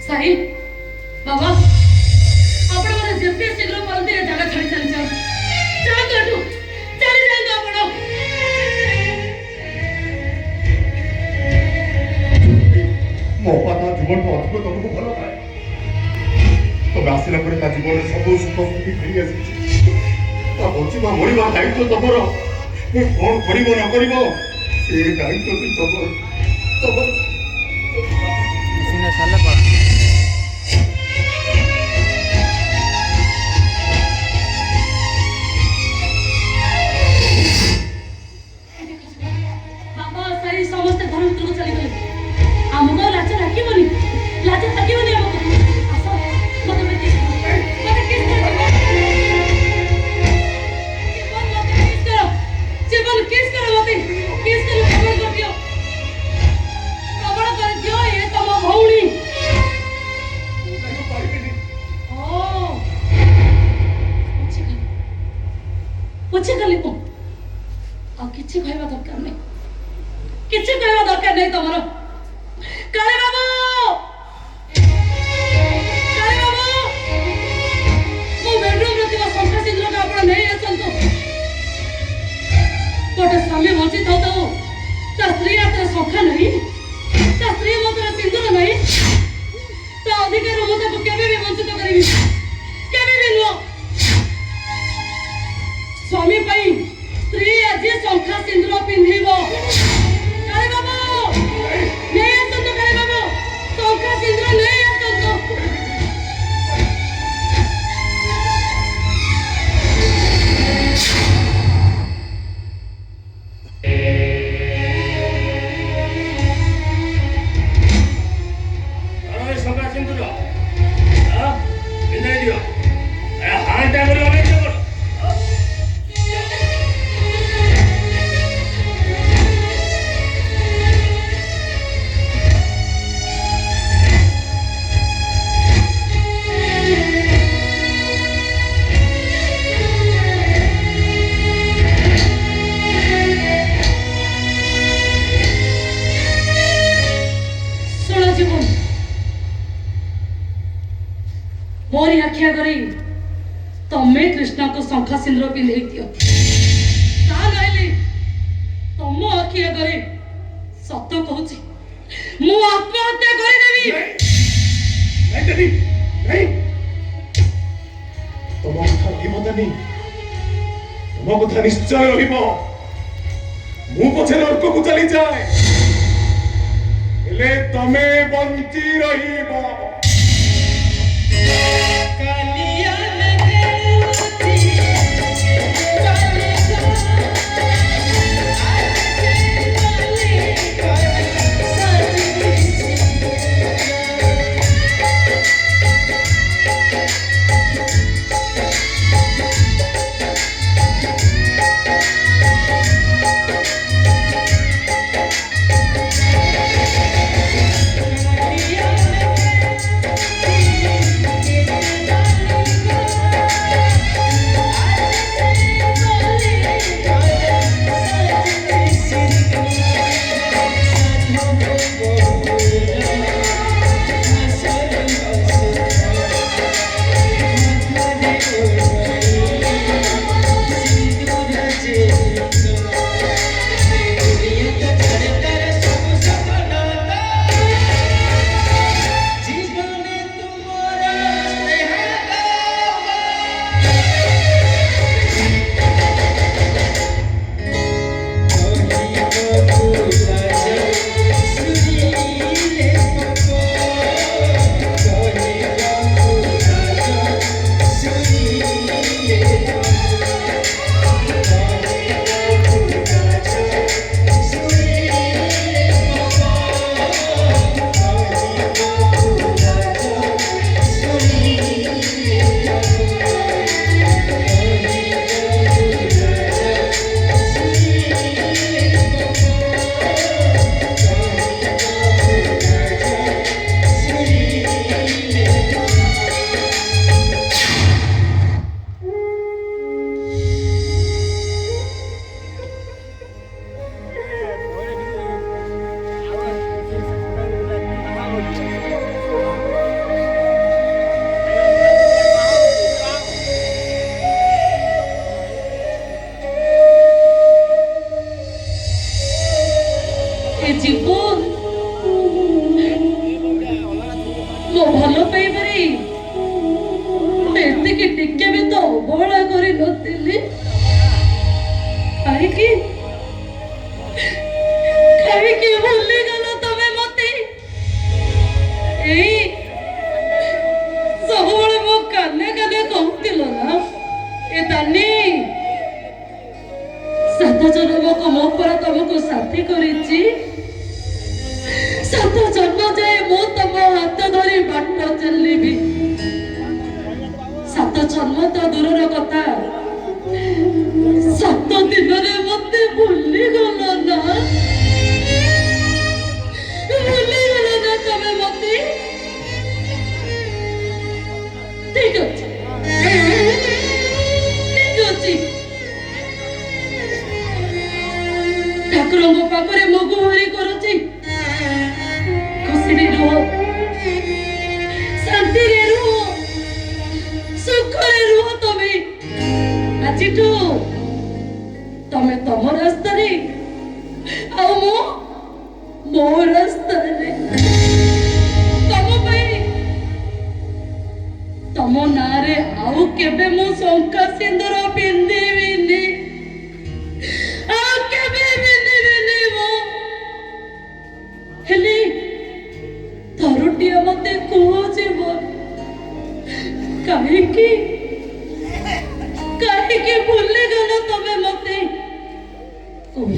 साई बाबा आपण मला जितके शीघ्र परंतु या जगा छाडी चली जाओ चला काटू चली जाएंगे आपण मोहता जीवन को अद्भुत तुमको भल पाए तो आसला पर ता जीवन सब सुख सुखी फेरी आसी ता बचिबा मरिबा दायित्व तमर ए कोन करिवो न करिवो से दायित्व भी तमर सीने साले पा बाबा साई समस्त घर भितर चली गले हमको लाज लागिबनी हमको आसो मते किस जीवन किस करो मते किस करो खबर कर दियो खबर कर दियो ये तम भौणी ओ पूछे गली को आ किछि कहबा दरकार नहीं किछि कहबा दरकार नहीं तमरो काले बाबू मो बेडरूम रे ଥିବା ସଂଖ୍ୟା ସିନ୍ଦୁର का आपण नहीं आसंतो गोटे स्वामी बंची था ता स्त्री हाथ संख्या नहीं ता स्त्री मत सिंदूर नहीं ता अधिकार मत को केबे भी वंचित करिवि केबे भी नो स्वामी पई स्त्री आज संख्या सिंदूर पिंधिबो काले बाबू नहीं आसंतो काले बाबू संख्या सिंदूर नहीं आसंतो मोरी आखिया करी तमे कृष्ण को शंखा सिंदूर पिंधे दियो ता नाइली तम आखिया करे सत कहूची मु आत्महत्या करि देबी नहीं देवी नहीं तुम कथा हिम्मत नहीं तुम कथा निश्चय रहिबो मु पछे नरक को चली जाए हेले तमे बंची रहिबो ଟିକେ ବି ତ ଅବହେଳା କରିନଥିଲି। କାହିଁକି କାହିଁକି ଭୁଲିଗଲ ତମେ ମତେ? ଏଇ ସବୁବେଳେ ମୋ କାନେ କାନେ କହୁଥିଲ ନା, ଏ ତାନି ସାତ ଜନ୍ମକୁ ମୋ ପରା ତମକୁ ସାଥୀ କରିଛି। ସାତ ଜନ୍ମ ଯାଏ ମୁଁ ତମ ହାତ ଧରି ବାଟ ଚାଲିବି। ସାତ ଜନ୍ମ ତ ଦୂରର କଥା, ସାତ ଦିନରେ ମତେ ଭୁଲିଗଲ ନା? ଭୁଲିଗଲ ନା ତମେ ମତେ? ଠିକ ଅଛି, ଠିକ ଅଛି। ଠାକୁରଙ୍କ ପାଖରେ ମୁଁ ଗୁହାରି କରୁଛି, ଖୁସିରେ ରୁହ, ଶାନ୍ତିରେ ରୁହ, ସୁଖରେ ରୁହ। ତମେ ଆଜିଠୁ ତମେ ତମ ରାସ୍ତାରେ, ଆଉ ମୁଁ ମୋ ରାସ୍ତାରେ। ତମ ପାଇଁ, ତମ ନାଁରେ ଆଉ କେବେ ମୁଁ ଶଙ୍ଖା ସିନ୍ଦୁର ପିନ୍ଧିବିନି, ଆଉ କେବେ ପିନ୍ଧିବିନି ମୁଁ। ହେଲେ ଥରୁଟିଏ ମତେ କୁହ ଯିବ, କାହିଁକି କାହିଁକି ଭୁଲିଗଲ ତମେ ମତେ? କୁହ।